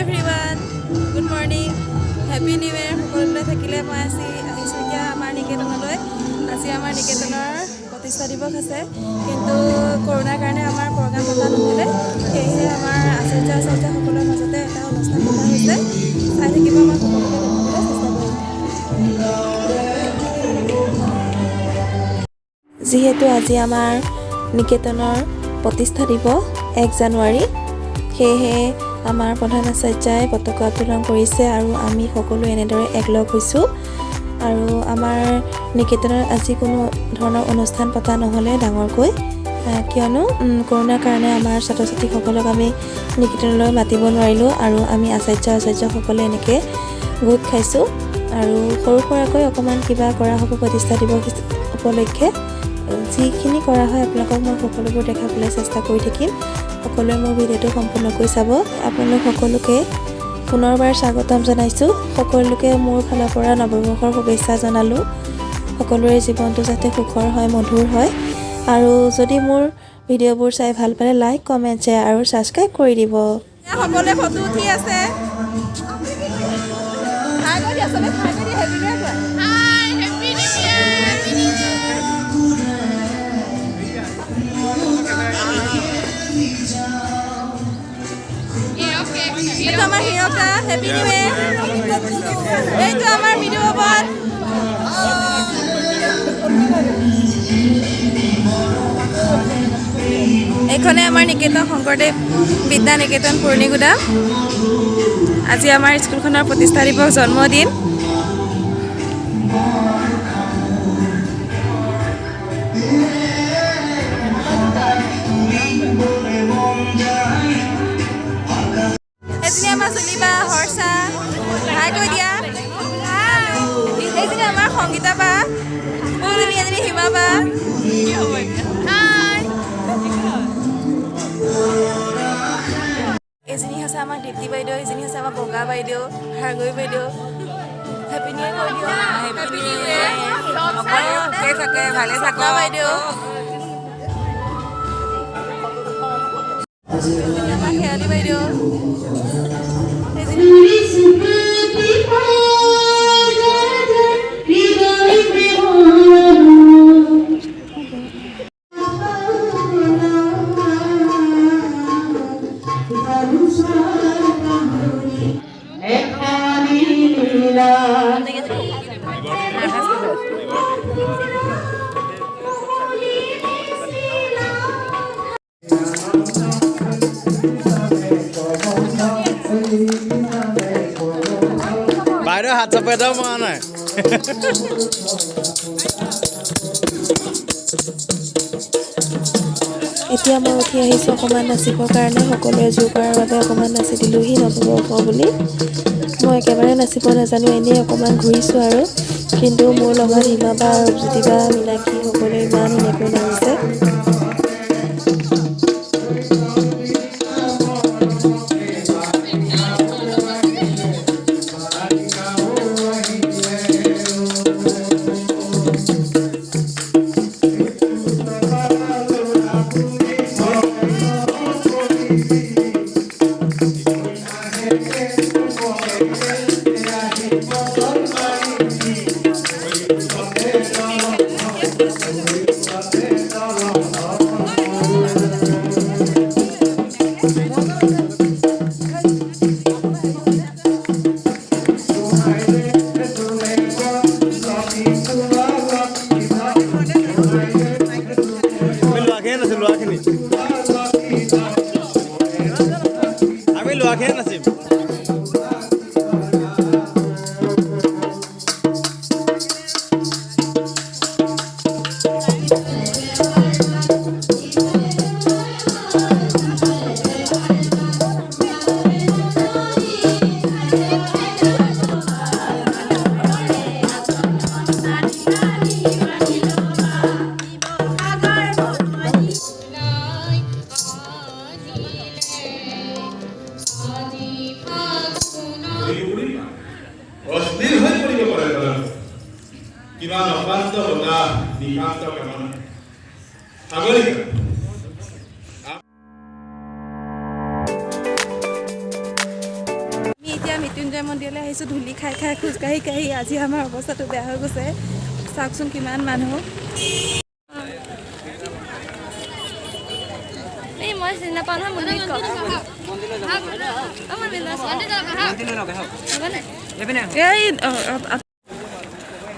everyone, good morning, happy new year. সকলোলৈ থাকিলে মই আহিছোঁ এতিয়া আমাৰ নিকেতনলৈ। আজি আমাৰ নিকেতনৰ প্ৰতিষ্ঠা দিৱস আছে, কিন্তু কৰোণাৰ কাৰণে আমাৰ প্ৰগ্ৰাম পতা নহ'লে, সেয়েহে আমাৰ আচাৰ্যসকলৰ মাজতে এটা অনুষ্ঠান পতা হৈছে। চাই থাকিব, মই সকলোকে দেখাবলৈ চেষ্টা কৰিম। যিহেতু আজি আমাৰ নিকেতনৰ প্ৰতিষ্ঠা দিৱস 1 জানুৱাৰী, সেয়েহে আমাৰ প্ৰধান আচাৰ্যই পতাকা উত্তোলন কৰিছে আৰু আমি সকলো এনেদৰে একলগ হৈছোঁ। আৰু আমাৰ নিকেতনত আজি কোনো ধৰণৰ অনুষ্ঠান পতা নহ'লে ডাঙৰকৈ, কিয়নো কৰোণাৰ কাৰণে আমাৰ ছাত্ৰ ছাত্ৰীসকলক আমি নিকেতনলৈ মাতিব নোৱাৰিলোঁ আৰু আমি আচাৰ্যসকলে এনেকৈ গোট খাইছোঁ আৰু সৰু সুৰাকৈ অকণমান কিবা কৰা হ'ব প্ৰতিষ্ঠা দিৱস উপলক্ষে। যিখিনি কৰা হয় আপোনালোকক মই সকলোবোৰ দেখাবলৈ চেষ্টা কৰি থাকিম। সকলোৱে মোৰ ভিডিঅ'টো সম্পূৰ্ণকৈ চাব। আপোনালোক সকলোকে পুনৰবাৰ স্বাগতম জনাইছোঁ। সকলোকে মোৰ ফালৰ পৰা নৱবৰ্ষৰ শুভেচ্ছা জনালোঁ। সকলোৰে জীৱনটো যাতে সুখৰ হয়, মধুৰ হয়। আৰু যদি মোৰ ভিডিঅ'বোৰ চাই ভাল পালে লাইক, কমেণ্ট, শ্বেয়াৰ আৰু ছাবস্ক্ৰাইব কৰি দিব। সকলোৱে ফটো উঠি আছে। এইটো আমাৰ হিৰকদা, হেপী নিউ ইয়েৰ। এইটো আমাৰ ভিডিঅ' বন। এইখনে আমাৰ নিকেতন শংকৰদেৱ বিদ্যা নিকেতন পুৰণিগুদাম। আজি আমাৰ স্কুলখনৰ প্ৰতিষ্ঠা দিৱস, জন্মদিন। এজনী আমাৰ চুলিবা হৰ্ষা, হাই কৈ দিয়া। এইজনী আমাৰ সংগীতা বা, এজনী হিমা বা। এজনী হৈছে আমাৰ দীপ্তি বাইদেউ, এজনী হৈছে আমাৰ বগা বাইদেউ, হাৰগৈ বাইদেউ। হেপী নিউ ইয়েৰ কৈ দিওঁ। Happy new year. ভালে থাকা বাইদেউ। আমাৰ শেৱালি বাইদেউ। বাইদেউ হাত চাপ এটাও মৰা নাই। এতিয়া মই উঠি আহিছোঁ অকণমান নাচিবৰ কাৰণে। সকলোৱে জোৰ কৰাৰ বাবে অকণমান নাচি দিলোঁহি নৱবৰ্ষ বুলি। মই একেবাৰে নাচিব নাজানো, এনেই অকণমান ঘূৰিছোঁ আৰু। কিন্তু মোৰ লগত হিমা বা, জ্যোতি বা, মীনাক্ষী সকলোৱে ইমান ধুনীয়াকৈ নাচিছে। আমি লোৱাখিনি নাচিম। অশ্লীল হৈ পৰিব পাৰে কিবা নকান্ত বতাহ নিকান্ত কামনা সাগৰিকা মৃত্যুঞ্জয় মন্দিৰলৈ আহিছোঁ ধূলি খাই খাই খোজকাঢ়ি কাঢ়ি আজি আমাৰ অৱস্থাটো বেয়া হৈ গৈছে চাওকচোন কিমান মানুহ এই মই চিনি নাপাওঁ নহয় মন্দিৰ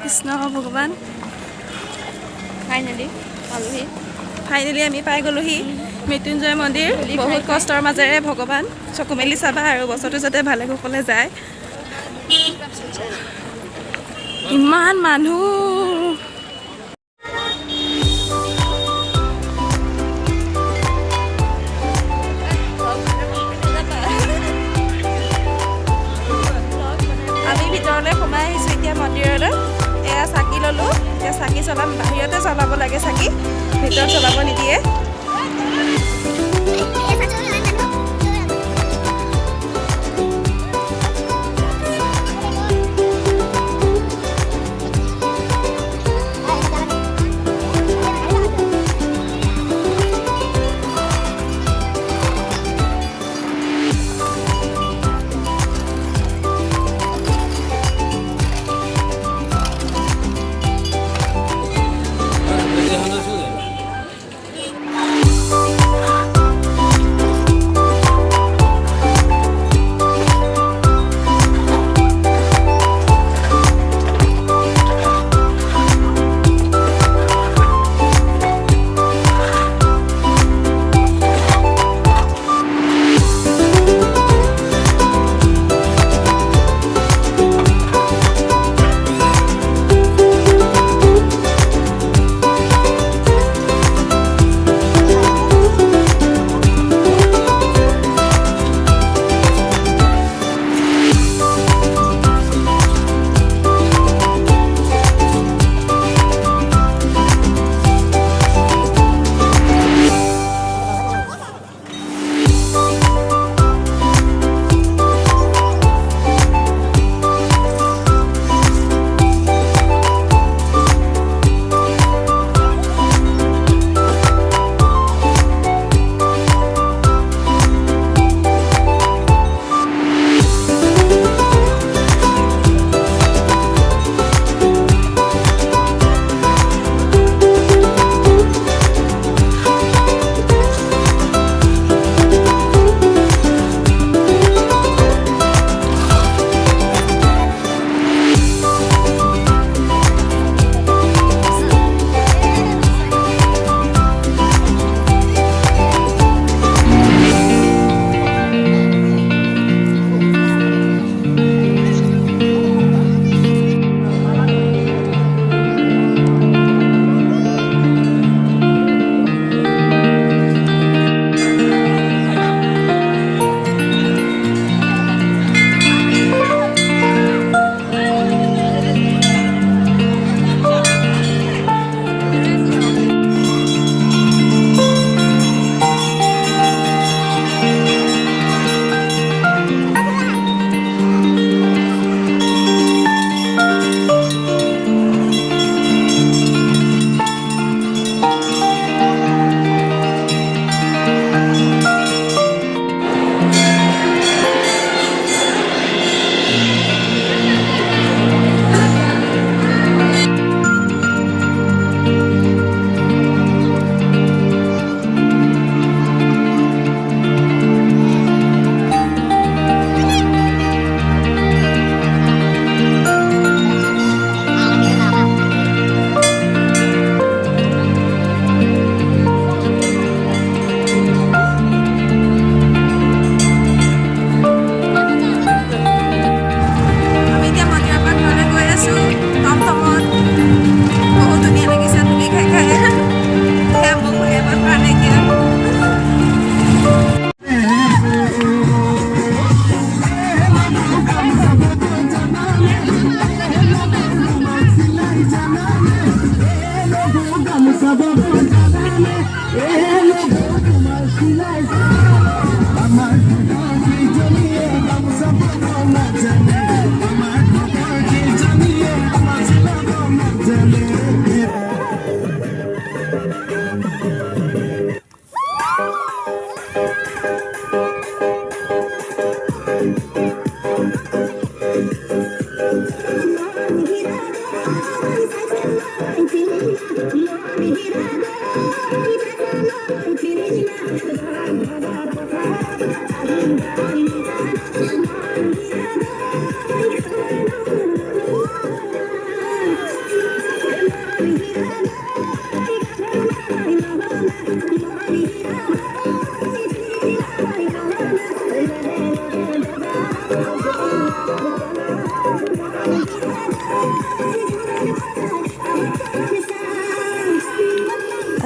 কৃষ্ণ ভগৱান ফাইনেলি আমি পাই গ'লোহি মৃত্যুঞ্জয় মন্দিৰ বহুত কষ্টৰ মাজেৰে ভগৱান চকু মেলি চাবা আৰু বছৰটো যাতে ভালে কুশলে যায় ইমান মানুহ আমি ভিতৰলৈ সোমাই আহিছোঁ এতিয়া মন্দিৰলৈ এয়া চাকি ল'লোঁ এতিয়া চাকি চলাম বাহিৰতে চলাব লাগে চাকি ভিতৰত চলাব নিদিয়ে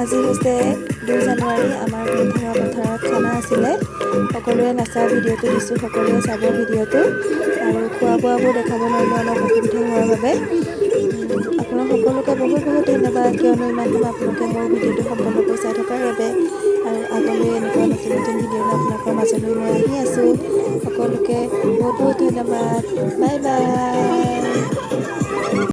আজি হৈছে 2 জানুৱাৰী আমাৰ বৃদ্ধা পথাৰত খানা আছিলে সকলোৱে নাচা ভিডিঅ'টো দিছোঁ সকলোৱে চাব ভিডিঅ'টো আৰু খোৱা বোৱাবোৰ দেখাব নোৱাৰিলে অলপ অসুবিধা হোৱাৰ বাবে আপোনাক সকলোকে বহুত বহুত ধন্যবাদ কিয়নো ইমান সময় আপোনালোকে মোৰ ভিডিঅ'টো সম্পূৰ্ণকৈ চাই থকাৰ বাবে আৰু আগলৈ এনেকুৱা নতুন নতুন ভিডিঅ' আপোনালোকৰ মাজলৈ মই আহি আছোঁ সকলোকে বহুত বহুত ধন্যবাদ বাই বাই